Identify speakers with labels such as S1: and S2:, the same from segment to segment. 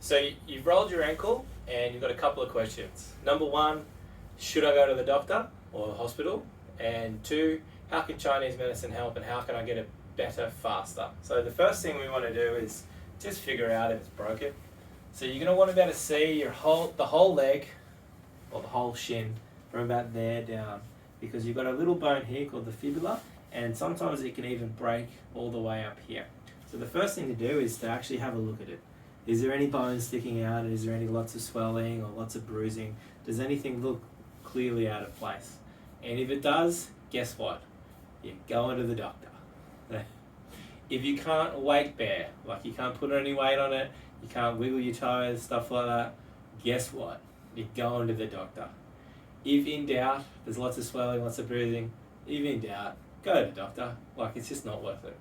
S1: So you've rolled your ankle and you've got a couple of questions. Number one, should I go to the doctor or the hospital? And two, how can Chinese medicine help and how can I get it better faster? So the first thing we want to do is just figure out if it's broken. So you're going to want to be able to see the whole leg or the whole shin from about there down, because you've got a little bone here called the fibula, and sometimes it can even break all the way up here. So the first thing to do is to actually have a look at it. Is there any bones sticking out? Is there any lots of swelling or lots of bruising? Does anything look clearly out of place? And if it does, guess what? You're going to the doctor. If you can't weight bear, like you can't put any weight on it, you can't wiggle your toes, stuff like that, guess what? You're going to the doctor. If in doubt, there's lots of swelling, lots of bruising, if in doubt, go to the doctor. Like, it's just not worth it.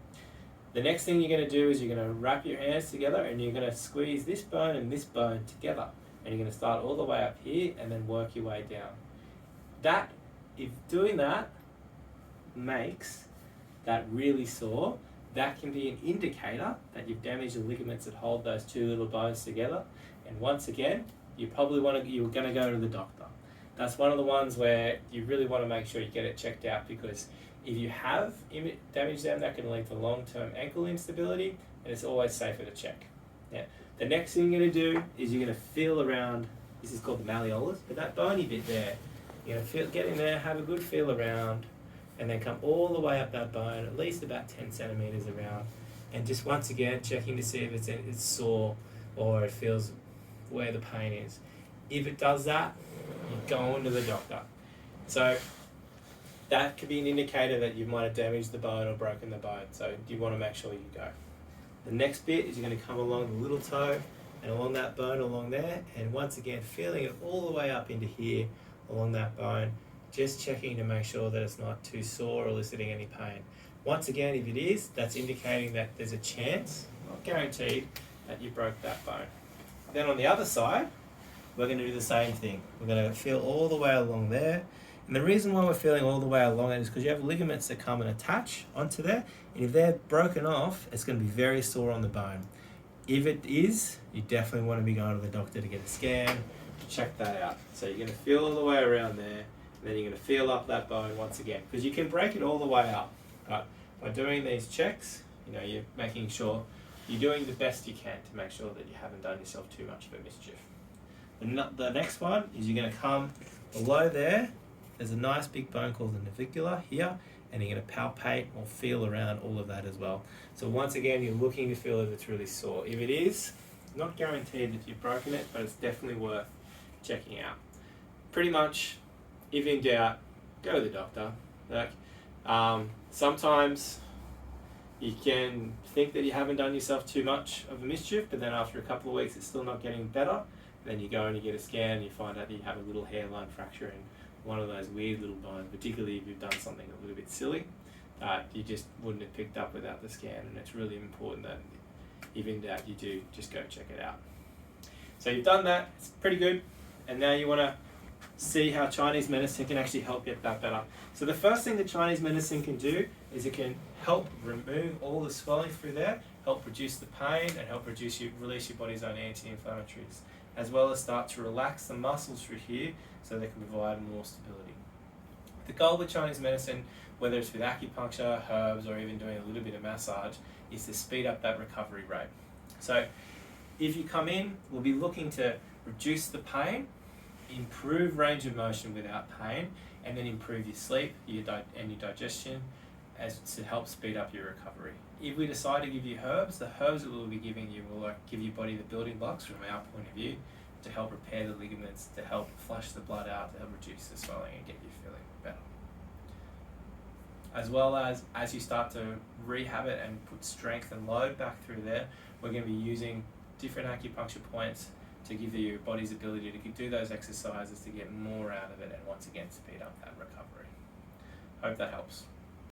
S1: The next thing you're going to do is you're going to wrap your hands together and you're going to squeeze this bone and this bone together. And you're going to start all the way up here and then work your way down. If doing that makes that really sore, that can be an indicator that you've damaged the ligaments that hold those two little bones together. And once again, you're going to go to the doctor. That's one of the ones where you really want to make sure you get it checked out, because if you have damaged them, that can lead to long-term ankle instability, and it's always safer to check. Now, the next thing you're going to do is you're going to feel around, this is called the malleolus, but that bony bit there, you're going to get in there, have a good feel around, and then come all the way up that bone, at least about 10 centimeters around, and just once again checking to see if it's sore or it feels where the pain is. If it does that, you're going to the doctor. So that could be an indicator that you might have damaged the bone or broken the bone, so you want to make sure you go. The next bit is you're going to come along the little toe and along that bone along there, and once again feeling it all the way up into here along that bone, just checking to make sure that it's not too sore or eliciting any pain. Once again, if it is, that's indicating that there's a chance, not guaranteed, that you broke that bone. Then on the other side, we're going to do the same thing. We're going to feel all the way along there. And the reason why we're feeling all the way along it is because you have ligaments that come and attach onto there. And if they're broken off, it's going to be very sore on the bone. If it is, you definitely want to be going to the doctor to get a scan, to check that out. So you're going to feel all the way around there. And then you're going to feel up that bone once again. Because you can break it all the way up. But by doing these checks, you're making sure you're doing the best you can to make sure that you haven't done yourself too much of a mischief. The next one is you're going to come below there. There's a nice big bone called the navicular here, and you're going to palpate or feel around all of that as well. So once again, you're looking to feel if it's really sore. If it is, not guaranteed that you've broken it, but it's definitely worth checking out. Pretty much, if in doubt, go to the doctor. Sometimes you can think that you haven't done yourself too much of a mischief, but then after a couple of weeks it's still not getting better. Then you go and you get a scan and you find out that you have a little hairline fracture in one of those weird little bones, particularly if you've done something a little bit silly that you just wouldn't have picked up without the scan. And it's really important that if in doubt, you do just go check it out. So you've done that, it's pretty good, and now you want to see how Chinese medicine can actually help get that better. So the first thing that Chinese medicine can do is it can help remove all the swelling through there, help reduce the pain, and help release your body's own anti-inflammatories, as well as start to relax the muscles through here so they can provide more stability. The goal with Chinese medicine, whether it's with acupuncture, herbs, or even doing a little bit of massage, is to speed up that recovery rate. So if you come in, we'll be looking to reduce the pain, improve range of motion without pain, and then improve your sleep and your digestion as to help speed up your recovery. If we decide to give you herbs, the herbs that we'll be giving you will give your body the building blocks from our point of view to help repair the ligaments, to help flush the blood out, to help reduce the swelling and get you feeling better. As well as you start to rehab it and put strength and load back through there, we're going to be using different acupuncture points to give you your body's ability to do those exercises to get more out of it and once again speed up that recovery. Hope that helps.